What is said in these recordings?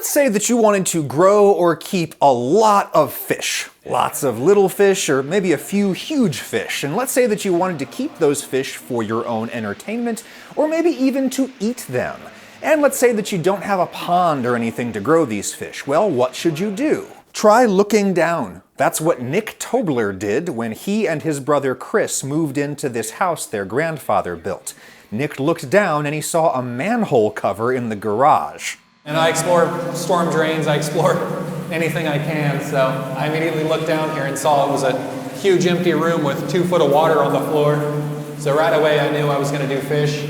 Let's say that you wanted to grow or keep a lot of fish. Lots of little fish, or maybe a few huge fish. And let's say that you wanted to keep those fish for your own entertainment, or maybe even to eat them. And let's say that you don't have a pond or anything to grow these fish. Well, what should you do? Try looking down. That's what Nick Tobler did when he and his brother Chris moved into this house their grandfather built. Nick looked down and he saw a manhole cover in the garage. And I explore storm drains, I explore anything I can, so I immediately looked down here and saw it was a huge empty room with 2 foot of water on the floor. So right away I knew I was going to do fish.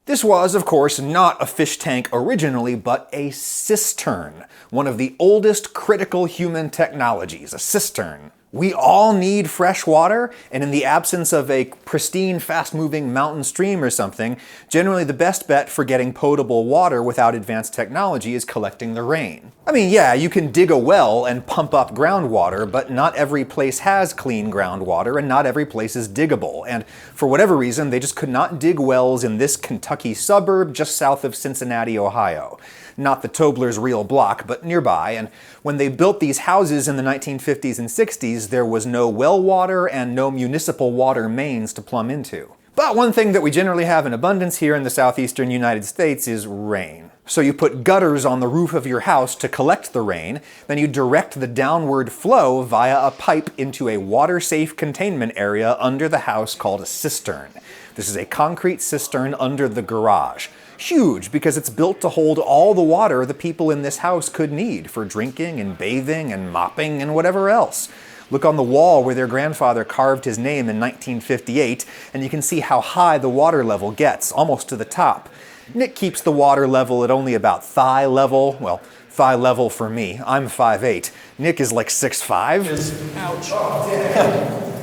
This was, of course, not a fish tank originally, but a cistern. One of the oldest critical human technologies, a cistern. We all need fresh water, and in the absence of a pristine, fast-moving mountain stream or something, generally the best bet for getting potable water without advanced technology is collecting the rain. I mean, yeah, you can dig a well and pump up groundwater, but not every place has clean groundwater, and not every place is diggable. And for whatever reason, they just could not dig wells in this Kentucky suburb just south of Cincinnati, Ohio. Not the Tobler's real block, but nearby, and when they built these houses in the 1950s and 60s, there was no well water and no municipal water mains to plumb into. But one thing that we generally have in abundance here in the southeastern United States is rain. So you put gutters on the roof of your house to collect the rain, then you direct the downward flow via a pipe into a water-safe containment area under the house called a cistern. This is a concrete cistern under the garage. Huge, because it's built to hold all the water the people in this house could need for drinking and bathing and mopping and whatever else. Look on the wall where their grandfather carved his name in 1958, and you can see how high the water level gets, almost to the top. Nick keeps the water level at only about thigh level. Well, thigh level for me. I'm 5'8". Nick is like 6'5". Ouch.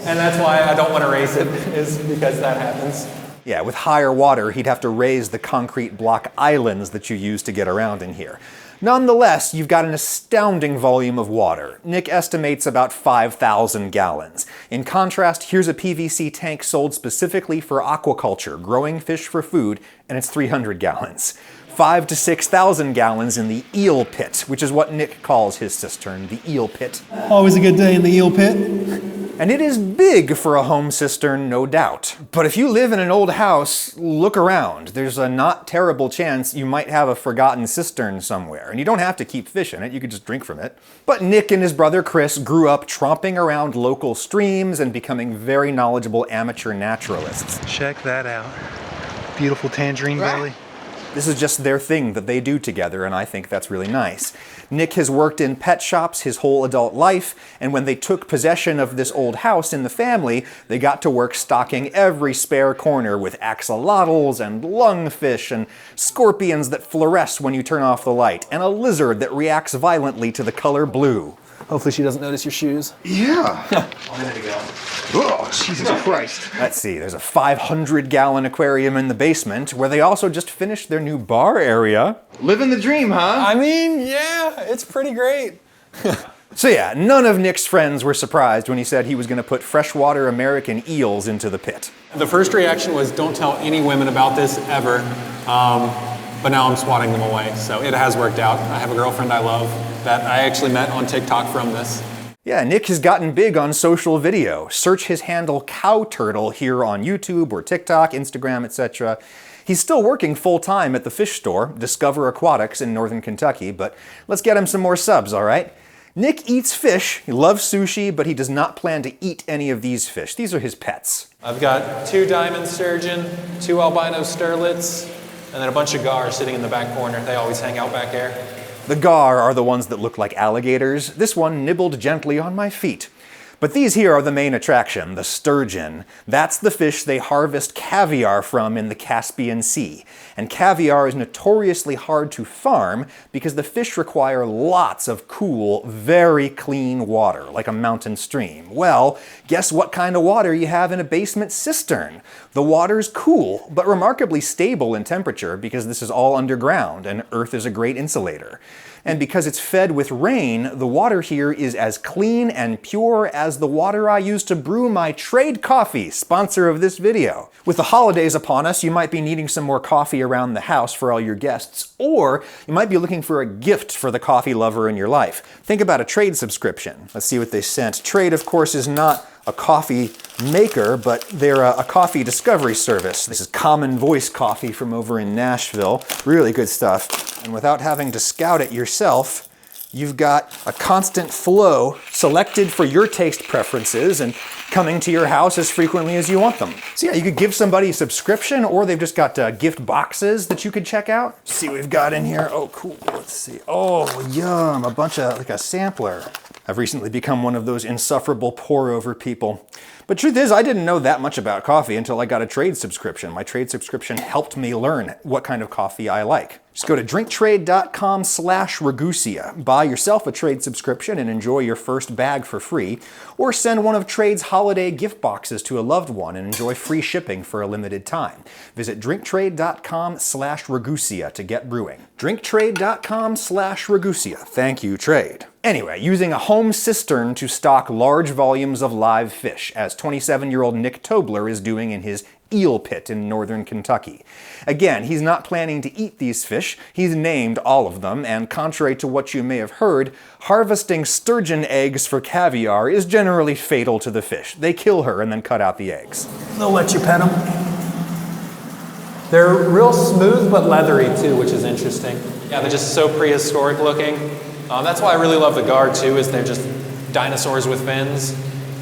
And that's why I don't want to raise it, is because that happens. Yeah, with higher water, he'd have to raise the concrete block islands that you use to get around in here. Nonetheless, you've got an astounding volume of water. Nick estimates about 5,000 gallons. In contrast, here's a PVC tank sold specifically for aquaculture, growing fish for food, and it's 300 gallons. 5,000 to 6,000 gallons in the Eel Pit, which is what Nick calls his cistern, the Eel Pit. Always a good day in the Eel Pit. And it is big for a home cistern, no doubt. But if you live in an old house, look around. There's a not terrible chance you might have a forgotten cistern somewhere. And you don't have to keep fish in it, you could just drink from it. But Nick and his brother Chris grew up tromping around local streams and becoming very knowledgeable amateur naturalists. Check that out. Beautiful tangerine belly. This is just their thing that they do together, and I think that's really nice. Nick has worked in pet shops his whole adult life, and when they took possession of this old house in the family, they got to work stocking every spare corner with axolotls and lungfish and scorpions that fluoresce when you turn off the light, and a lizard that reacts violently to the color blue. Hopefully she doesn't notice your shoes. Yeah. A minute ago. Oh, Jesus Christ. Let's see, there's a 500-gallon aquarium in the basement, where they also just finished their new bar area. Living the dream, huh? I mean, yeah, it's pretty great. So yeah, none of Nick's friends were surprised when he said he was going to put freshwater American eels into the pit. The first reaction was, don't tell any women about this ever. But now I'm swatting them away, so it has worked out. I have a girlfriend I love that I actually met on TikTok from this. Yeah, Nick has gotten big on social video. Search his handle CowTurtle here on YouTube or TikTok, Instagram, etc. He's still working full-time at the fish store, Discover Aquatics in northern Kentucky, but let's get him some more subs, all right? Nick eats fish, he loves sushi, but he does not plan to eat any of these fish. These are his pets. I've got 2 diamond sturgeon, 2 albino sterlets, and then a bunch of gar sitting in the back corner. They always hang out back there. The gar are the ones that look like alligators. This one nibbled gently on my feet. But these here are the main attraction, the sturgeon. That's the fish they harvest caviar from in the Caspian Sea. And caviar is notoriously hard to farm because the fish require lots of cool, very clean water, like a mountain stream. Well, guess what kind of water you have in a basement cistern? The water's cool, but remarkably stable in temperature because this is all underground and Earth is a great insulator. And because it's fed with rain, the water here is as clean and pure as the water I use to brew my Trade Coffee, sponsor of this video. With the holidays upon us, you might be needing some more coffee around the house for all your guests, or you might be looking for a gift for the coffee lover in your life. Think about a Trade subscription. Let's see what they sent. Trade, of course, is not a coffee maker, but they're a coffee discovery service. This is Common Voice Coffee from over in Nashville. Really good stuff. And without having to scout it yourself, you've got a constant flow selected for your taste preferences and coming to your house as frequently as you want them. So yeah, you could give somebody a subscription, or they've just got gift boxes that you could check out. See what we've got in here. Oh, cool. Let's see. Oh, yum. A bunch of, like a sampler. I've recently become one of those insufferable pour-over people. But truth is, I didn't know that much about coffee until I got a Trade subscription. My Trade subscription helped me learn what kind of coffee I like. Just go to drinktrade.com/Ragusia. Buy yourself a Trade subscription and enjoy your first bag for free, or send one of Trade's holiday gift boxes to a loved one and enjoy free shipping for a limited time. Visit drinktrade.com/Ragusia to get brewing. drinktrade.com/Ragusia. Thank you, Trade. Anyway, using a home cistern to stock large volumes of live fish, as 27-year-old Nick Tobler is doing in his Eel Pit in northern Kentucky. Again, he's not planning to eat these fish. He's named all of them, and contrary to what you may have heard, harvesting sturgeon eggs for caviar is generally fatal to the fish. They kill her and then cut out the eggs. They'll let you pet them. They're real smooth but leathery too, which is interesting. Yeah, they're just so prehistoric looking. That's why I really love the guard too, is they're just dinosaurs with fins.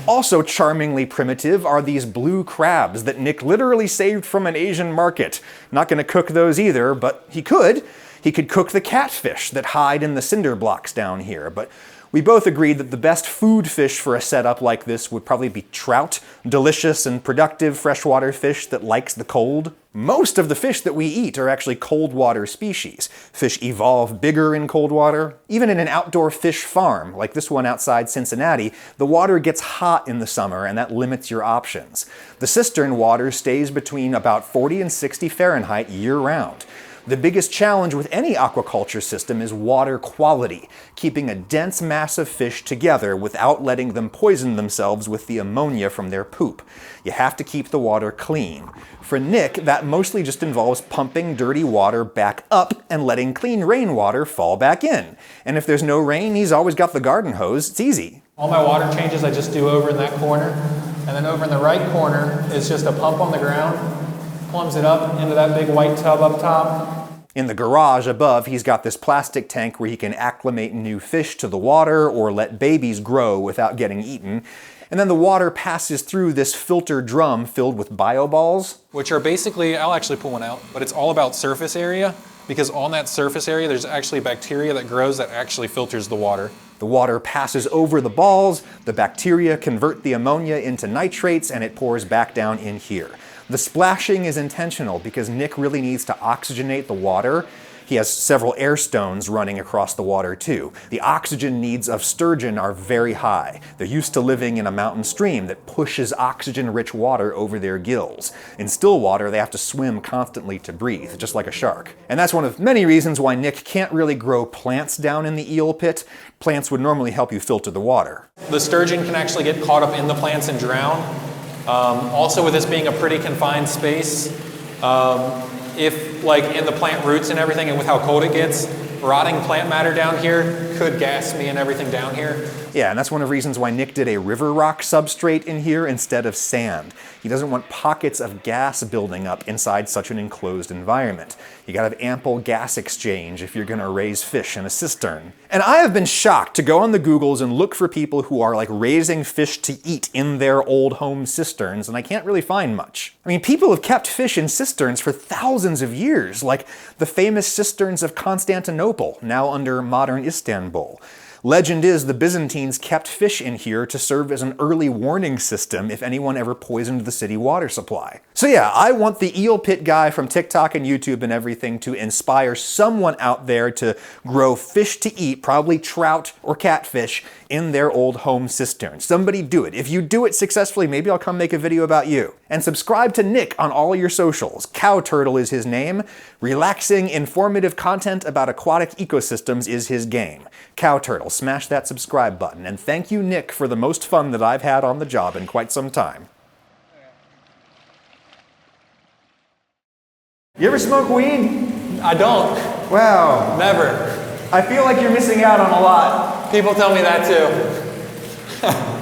Also charmingly primitive are these blue crabs that Nick literally saved from an Asian market. Not gonna cook those either, but he could. He could cook the catfish that hide in the cinder blocks down here, but we both agreed that the best food fish for a setup like this would probably be trout, delicious and productive freshwater fish that likes the cold. Most of the fish that we eat are actually cold water species. Fish evolve bigger in cold water. Even in an outdoor fish farm, like this one outside Cincinnati, the water gets hot in the summer and that limits your options. The cistern water stays between about 40 and 60 Fahrenheit year-round. The biggest challenge with any aquaculture system is water quality, keeping a dense mass of fish together without letting them poison themselves with the ammonia from their poop. You have to keep the water clean. For Nick, that mostly just involves pumping dirty water back up and letting clean rainwater fall back in. And if there's no rain, he's always got the garden hose. It's easy. All my water changes I just do over in that corner, and then over in the right corner is just a pump on the ground, plumps it up into that big white tub up top. In the garage above, he's got this plastic tank where he can acclimate new fish to the water or let babies grow without getting eaten. And then the water passes through this filter drum filled with bioballs. Which are basically, I'll actually pull one out, but it's all about surface area, because on that surface area there's actually bacteria that grows that actually filters the water. The water passes over the balls, the bacteria convert the ammonia into nitrates, and it pours back down in here. The splashing is intentional because Nick really needs to oxygenate the water. He has several air stones running across the water too. The oxygen needs of sturgeon are very high. They're used to living in a mountain stream that pushes oxygen-rich water over their gills. In still water, they have to swim constantly to breathe, just like a shark. And that's one of many reasons why Nick can't really grow plants down in the eel pit. Plants would normally help you filter the water. The sturgeon can actually get caught up in the plants and drown. Also, with this being a pretty confined space, if like in the plant roots and everything, and with how cold it gets, rotting plant matter down here could gas me and everything down here. Yeah, and that's one of the reasons why Nick did a river rock substrate in here instead of sand. He doesn't want pockets of gas building up inside such an enclosed environment. You gotta have ample gas exchange if you're gonna raise fish in a cistern. And I have been shocked to go on the Googles and look for people who are like raising fish to eat in their old home cisterns, and I can't really find much. I mean, people have kept fish in cisterns for thousands of years, like the famous cisterns of Constantinople, now under modern Istanbul. Legend is the Byzantines kept fish in here to serve as an early warning system if anyone ever poisoned the city water supply. So yeah, I want the Eel Pit guy from TikTok and YouTube and everything to inspire someone out there to grow fish to eat, probably trout or catfish, in their old home cistern. Somebody do it. If you do it successfully, maybe I'll come make a video about you. And subscribe to Nick on all your socials. Cow Turtle is his name. Relaxing, informative content about aquatic ecosystems is his game. Cow Turtle, smash that subscribe button. And thank you, Nick, for the most fun that I've had on the job in quite some time. You ever smoke weed? I don't. Wow. Never. I feel like you're missing out on a lot. People tell me that too.